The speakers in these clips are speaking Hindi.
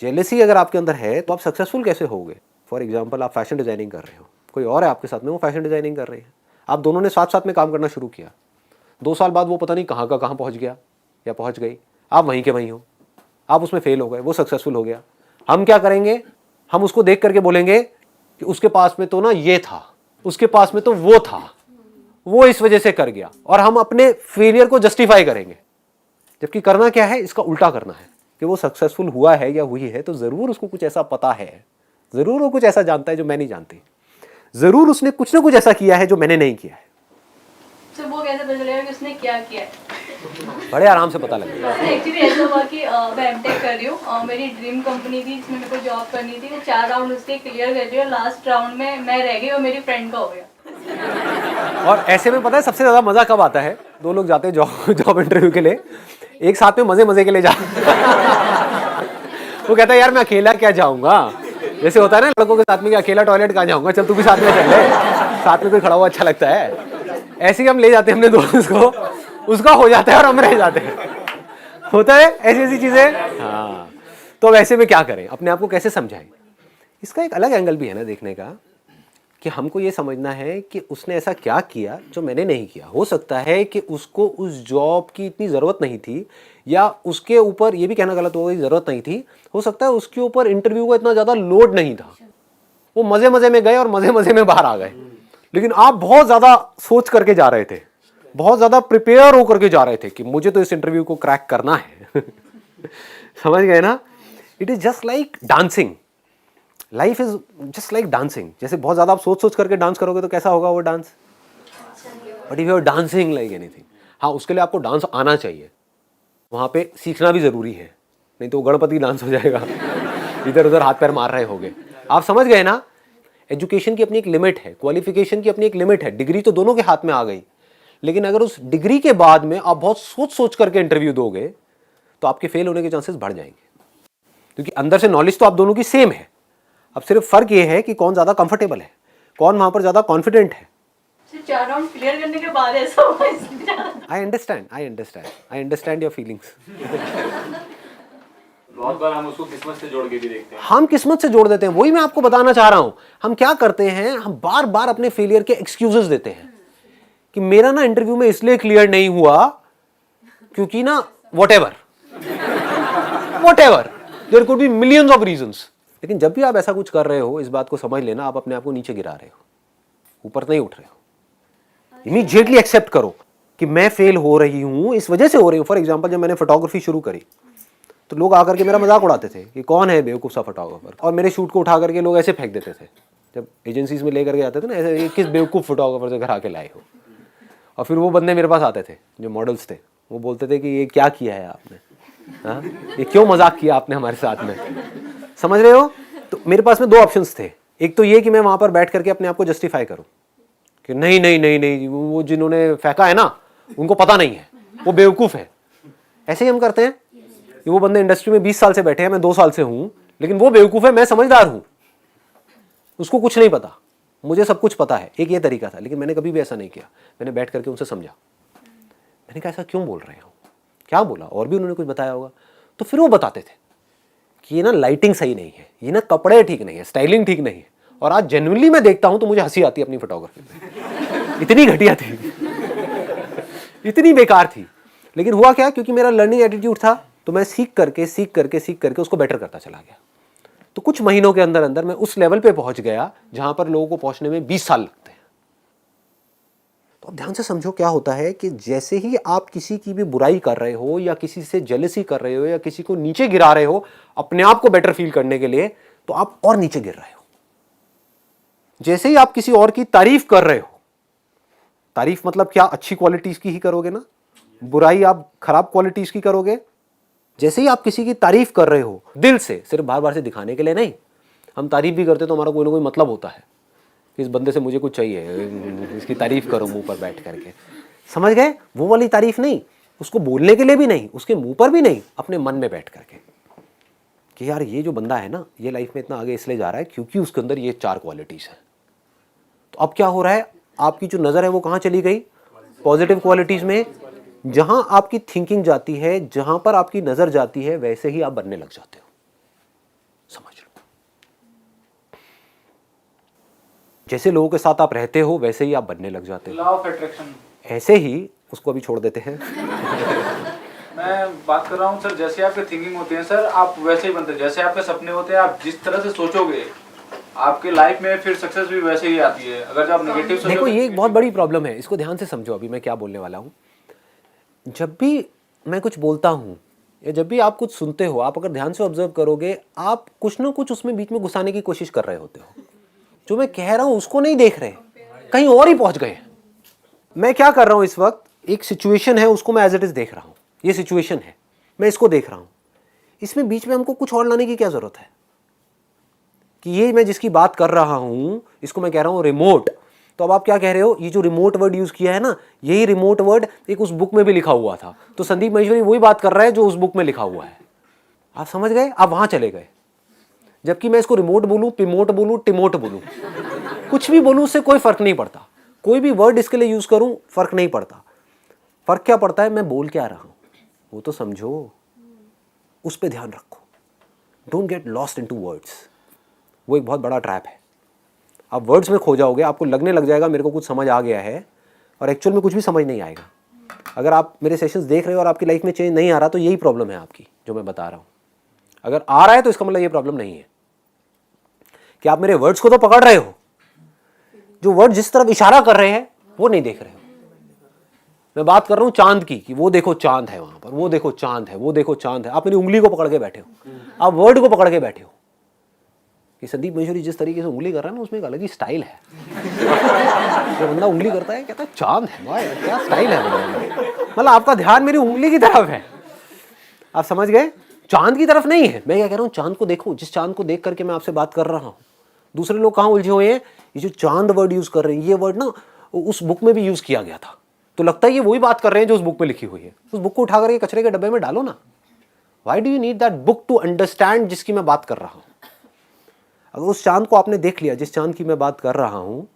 जेलेसी अगर आपके अंदर है तो आप सक्सेसफुल कैसे होगे? फॉर एग्जाम्पल, आप फैशन डिजाइनिंग कर रहे हो, कोई और है आपके साथ में, वो फैशन डिजाइनिंग कर रही है, आप दोनों ने साथ साथ में काम करना शुरू किया, 2 साल बाद वो पता नहीं कहाँ का कहाँ पहुँच गया या पहुँच गई, आप वहीं के वहीं हो, आप उसमें फेल हो गए, वो सक्सेसफुल हो गया। हम क्या करेंगे? हम उसको देख करके बोलेंगे कि उसके पास में तो ना ये था, उसके पास में तो वो था, वो इस वजह से कर गया, और हम अपने फेलियर को जस्टिफाई करेंगे। जबकि करना क्या है? इसका उल्टा करना है कि वो सक्सेसफुल हुआ है या हुई है तो जरूर उसको कुछ ऐसा पता है, जरूर वो कुछ ऐसा जानता है जो मैं नहीं जानती, जरूर उसने कुछ ना कुछ ऐसा किया है जो मैंने नहीं किया है। तो वो कैसे पता चलेगा कि उसने क्या किया है? बड़े आराम से पता लगेगा। एक्चुअली ऐसा हुआ कि मैं एमटेक कर रही हूँ, मेरी ड्रीम कंपनी थी जिसमें मेरे को जॉब करनी थी, मैं 4 राउंड उसके क्लियर कर रही हूँ, लास्ट राउंड में मैं रह गई और मेरी फ्रेंड का हो गया। और ऐसे में पता है सबसे ज्यादा मजा कब आता है? 2 लोग जाते हैं जॉब इंटरव्यू के लिए, एक साथ में मजे मजे के लिए जाते वो कहता है यार मैं अकेला क्या जाऊंगा, जैसे होता है ना लड़कों के साथ में कि अकेला टॉयलेट कहाँ जाऊंगा, चल तू भी साथ में चल ले, साथ में कोई खड़ा हुआ अच्छा लगता है। ऐसे ही हम ले जाते हैं अपने दोस्त को, उसका हो जाता है और हम रह जाते हैं, होता है ऐसी ऐसी चीजें। हाँ, तो अब ऐसे में क्या करें, अपने आप को कैसे समझाएं? इसका एक अलग एंगल भी है ना देखने का, कि हमको ये समझना है कि उसने ऐसा क्या किया जो मैंने नहीं किया। हो सकता है कि उसको उस जॉब की इतनी ज़रूरत नहीं थी, या उसके ऊपर, ये भी कहना गलत होगा, ज़रूरत नहीं थी, हो सकता है उसके ऊपर इंटरव्यू का इतना ज़्यादा लोड नहीं था, वो मज़े मज़े में गए और मज़े मज़े में बाहर आ गए। लेकिन आप बहुत ज़्यादा सोच करके जा रहे थे, बहुत ज़्यादा प्रिपेयर होकर के जा रहे थे कि मुझे तो इस इंटरव्यू को क्रैक करना है समझ गए ना? It is just like dancing, life is just like dancing. जैसे बहुत ज्यादा आप सोच सोच करके डांस करोगे तो कैसा होगा वो dance? But if you are dancing like anything, हाँ उसके लिए आपको डांस आना चाहिए, वहां पे सीखना भी जरूरी है, नहीं तो गणपति डांस हो जाएगा इधर उधर हाथ पैर मार रहे होगे। आप समझ गए ना? एजुकेशन की अपनी एक लिमिट है, क्वालिफिकेशन की अपनी एक लिमिट है। डिग्री तो दोनों के हाथ में आ गई, लेकिन अगर उस डिग्री के बाद में आप बहुत सोच सोच करके इंटरव्यू दोगे तो आपके फेल होने के चांसेस बढ़ जाएंगे, क्योंकि अंदर से नॉलेज तो आप दोनों की सेम है। अब सिर्फ फर्क ये है कि कौन ज्यादा कंफर्टेबल है, कौन वहां पर ज्यादा कॉन्फिडेंट है। 4 राउंड क्लियर करने के बाद ऐसा हुआ इसलिए। I understand your feelings. बहुत बार हम उसको किस्मत से जोड़ के भी देखते हैं। हम किस्मत से जोड़ देते हैं, वही मैं आपको बताना चाह रहा हूं। हम क्या करते हैं, हम बार बार अपने फेलियर के एक्सक्यूजेस देते हैं कि मेरा ना इंटरव्यू में इसलिए क्लियर नहीं हुआ क्योंकि ना whatever there could be millions of reasons. लेकिन जब भी आप ऐसा कुछ कर रहे हो, इस बात को समझ लेना, आप अपने आप को नीचे गिरा रहे हो, ऊपर नहीं उठ रहे हो। इमीडिएटली एक्सेप्ट करो कि मैं फेल हो रही हूं, इस वजह से हो रही हूं। फॉर एग्जांपल, जब मैंने फोटोग्राफी शुरू करी तो लोग आकर के मेरा मजाक उड़ाते थे कि कौन है बेवकूफ सा फोटोग्राफर, और मेरे शूट को उठा करके लोग ऐसे फेंक देते थे। जब एजेंसीज में लेकर के आते थे ना, ऐसे ये किस बेवकूफ फोटोग्राफर से घर आके लाए हो। और फिर वो बंदे मेरे पास आते थे जो मॉडल्स थे, वो बोलते थे कि ये क्या किया है आपने, हाँ ये क्यों मजाक किया आपने हमारे साथ में, समझ रहे हो? तो मेरे पास में 2 ऑप्शंस थे। एक तो ये कि मैं वहां पर बैठ करके अपने आप को जस्टिफाई करूं कि नहीं नहीं नहीं नहीं, वो जिन्होंने फेंका है ना उनको पता नहीं है, वो बेवकूफ है। ऐसे ही हम करते हैं कि वो बंदे इंडस्ट्री में 20 साल से बैठे हैं, मैं 2 साल से हूं, लेकिन वो बेवकूफ है, मैं समझदार हूं, उसको कुछ नहीं पता, मुझे सब कुछ पता है। एक ये तरीका था, लेकिन मैंने कभी भी ऐसा नहीं किया। मैंने बैठ करके उनसे समझा, मैंने कहा ऐसा क्यों बोल रहे हो, क्या बोला, और भी उन्होंने कुछ बताया होगा। तो फिर वो बताते थे कि ये ना लाइटिंग सही नहीं है, ये ना कपड़े ठीक नहीं है, स्टाइलिंग ठीक नहीं है। और आज जेन्युइनली मैं देखता हूं तो मुझे हंसी आती है अपनी फोटोग्राफी में, इतनी घटिया थी इतनी बेकार थी। लेकिन हुआ क्या, क्योंकि मेरा लर्निंग एटीट्यूड था, तो मैं सीख करके उसको बेटर करता चला गया। तो कुछ महीनों के अंदर अंदर मैं उस लेवल पे पहुंच गया जहां पर लोगों को पहुंचने में 20 साल लगते हैं। तो अब ध्यान से समझो क्या होता है कि जैसे ही आप किसी की भी बुराई कर रहे हो, या किसी से जेलसी कर रहे हो, या किसी को नीचे गिरा रहे हो अपने आप को बेटर फील करने के लिए, तो आप और नीचे गिर रहे हो। जैसे ही आप किसी और की तारीफ कर रहे हो, तारीफ मतलब क्या, अच्छी क्वालिटीज की ही करोगे ना, बुराई आप खराब क्वालिटीज की करोगे। जैसे ही आप किसी की तारीफ कर रहे हो दिल से, सिर्फ बार बार से दिखाने के लिए नहीं, हम तारीफ भी करते तो हमारा कोई ना कोई मतलब होता है, इस बंदे से मुझे कुछ चाहिए, इसकी तारीफ करो मुंह पर बैठ करके, समझ गए? वो वाली तारीफ नहीं, उसको बोलने के लिए भी नहीं, उसके मुंह पर भी नहीं, अपने मन में बैठ करके कि यार ये जो बंदा है ना, ये लाइफ में इतना आगे इसलिए जा रहा है क्योंकि उसके अंदर ये 4 क्वालिटीज हैं। तो अब क्या हो रहा है, आपकी जो नजर है वो कहां चली गई? पॉजिटिव क्वालिटीज में। जहां आपकी थिंकिंग जाती है, जहां पर आपकी नजर जाती है, वैसे ही आप बनने लग जाते हो। समझ लो। जैसे लोगों के साथ आप रहते हो वैसे ही आप बनने लग जाते हो। Law of attraction. ऐसे ही उसको अभी छोड़ देते हैं। मैं बात कर रहा हूँ सर, जैसे आपकी थिंकिंग होती है सर, आप वैसे ही बनते हैं। जैसे आपके सपने होते हैं, आप जिस तरह से सोचोगे आपके लाइफ में फिर सक्सेस भी वैसे ही आती है। अगर आप नेगेटिव सोचोगे, देखो ये एक बहुत बड़ी प्रॉब्लम है, इसको ध्यान से समझो अभी मैं क्या बोलने वाला हूँ। जब भी मैं कुछ बोलता हूँ या जब भी आप कुछ सुनते हो, आप अगर ध्यान से ऑब्जर्व करोगे, आप कुछ ना कुछ उसमें बीच में घुसाने की कोशिश कर रहे होते हो। जो मैं कह रहा हूँ उसको नहीं देख रहे, कहीं और ही पहुंच गए। मैं क्या कर रहा हूँ इस वक्त, एक सिचुएशन है उसको मैं एज इट इज देख रहा हूँ। ये सिचुएशन है, मैं इसको देख रहा हूँ। इसमें बीच में हमको कुछ और लाने की क्या जरूरत है कि ये मैं जिसकी बात कर रहा हूँ इसको मैं कह रहा हूँ रिमोट। तो अब आप क्या कह रहे हो, ये जो रिमोट वर्ड यूज किया है ना, यही रिमोट वर्ड एक उस बुक में भी लिखा हुआ था। तो संदीप महेश्वरी वही बात कर रहा है जो उस बुक में लिखा हुआ है। आप समझ गए, आप वहां चले गए। जबकि मैं इसको रिमोट बोलूं, पिमोट बोलूं, टिमोट बोलूं, कुछ भी बोलूं उससे कोई फर्क नहीं पड़ता। कोई भी वर्ड इसके लिए यूज करूं फर्क नहीं पड़ता। फर्क क्या पड़ता है, मैं बोल क्या रहा हूं वो तो समझो, उस पर ध्यान रखो। Don't get lost into words. वो एक बहुत बड़ा ट्रैप है। आप वर्ड्स में खो जाओगे, आपको लगने लग जाएगा मेरे को कुछ समझ आ गया है, और एक्चुअल में कुछ भी समझ नहीं आएगा। अगर आप मेरे सेशंस देख रहे हो और आपकी लाइफ में चेंज नहीं आ रहा, तो यही प्रॉब्लम है आपकी जो मैं बता रहा हूं। अगर आ रहा है तो इसका मतलब ये प्रॉब्लम नहीं है कि आप मेरे वर्ड्स को तो पकड़ रहे हो, जो वर्ड जिस तरफ इशारा कर रहे हैं वो नहीं देख रहे हो। मैं बात कर रहा हूं चांद की, कि वो देखो चांद है वहां पर, वो देखो चांद है, वो देखो चांद है। आप मेरी उंगली को पकड़ के बैठे हो, आप वर्ड को पकड़ के बैठे हो। कि संदीप महेश्वरी जिस तरीके से उंगली कर रहा है ना, उसमें एक अलग ही स्टाइल है। जो बंदा उंगली करता है कहता है चांद है, वाह यार क्या स्टाइल है। मतलब आपका ध्यान मेरी उंगली की तरफ है, आप समझ गए, चांद की तरफ नहीं है। मैं क्या कह रहा हूँ, चांद को देखो, जिस चांद को देख करके मैं आपसे बात कर रहा हूँ। दूसरे लोग कहाँ उलझे हुए हैं, ये जो चांद वर्ड यूज कर रहे हैं, ये वर्ड ना उस बुक में भी यूज किया गया था, तो लगता है ये वही बात कर रहे हैं जो उस बुक में लिखी हुई है। उस बुक को उठा करके कचरे के डब्बे में डालो ना। Why do you need that book to understand जिसकी मैं बात कर रहा हूँ। अगर उस चांद को आपने देख लिया जिस चांद की मैं बात कर रहा हूँ,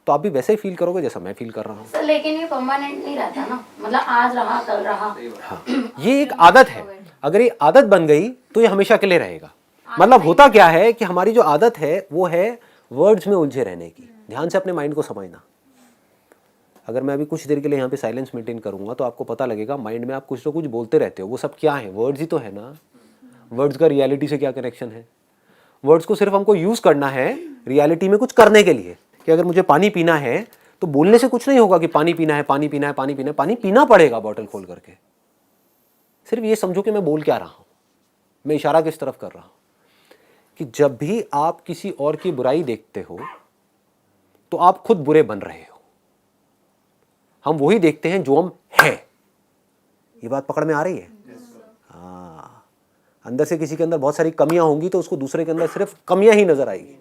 तो आप भी वैसे ही फील करोगे जैसा मैं फील कर रहा हूँ। सर लेकिन ये परमानेंट नहीं रहता ना, मतलब आज रहा कल रहा। हाँ, ये एक आदत है। अगर ये आदत बन गई तो ये हमेशा के लिए रहेगा। मतलब होता क्या है कि हमारी जो आदत है वो है वर्ड्स में उलझे रहने की। ध्यान से अपने माइंड को समझना। अगर मैं अभी कुछ देर के लिए यहाँ पे साइलेंस मेंटेन करूंगा तो आपको पता लगेगा माइंड में आप कुछ ना कुछ बोलते रहते हो। वो सब क्या है, वर्ड्स ही तो है ना। वर्ड्स का रियलिटी से क्या कनेक्शन है। वर्ड्स को सिर्फ हमको यूज करना है रियलिटी में कुछ करने के लिए। कि अगर मुझे पानी पीना है तो बोलने से कुछ नहीं होगा कि पानी पीना है, पानी पीना है, पानी पीना है। पानी पीना पड़ेगा बॉटल खोल करके। सिर्फ ये समझो कि मैं बोल क्या रहा हूं, मैं इशारा किस तरफ कर रहा हूं। कि जब भी आप किसी और की बुराई देखते हो तो आप खुद बुरे बन रहे हो। हम वही देखते हैं जो हम हैं। ये बात पकड़ में आ रही है? हाँ, अंदर से किसी के अंदर बहुत सारी कमियां होंगी तो उसको दूसरे के अंदर सिर्फ कमियां ही नजर आएगी।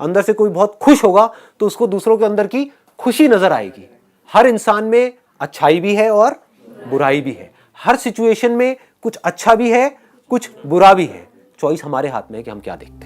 अंदर से कोई बहुत खुश होगा तो उसको दूसरों के अंदर की खुशी नजर आएगी। हर इंसान में अच्छाई भी है और बुराई भी है। हर सिचुएशन में कुछ अच्छा भी है, कुछ बुरा भी है। चॉइस हमारे हाथ में है कि हम क्या देखते हैं।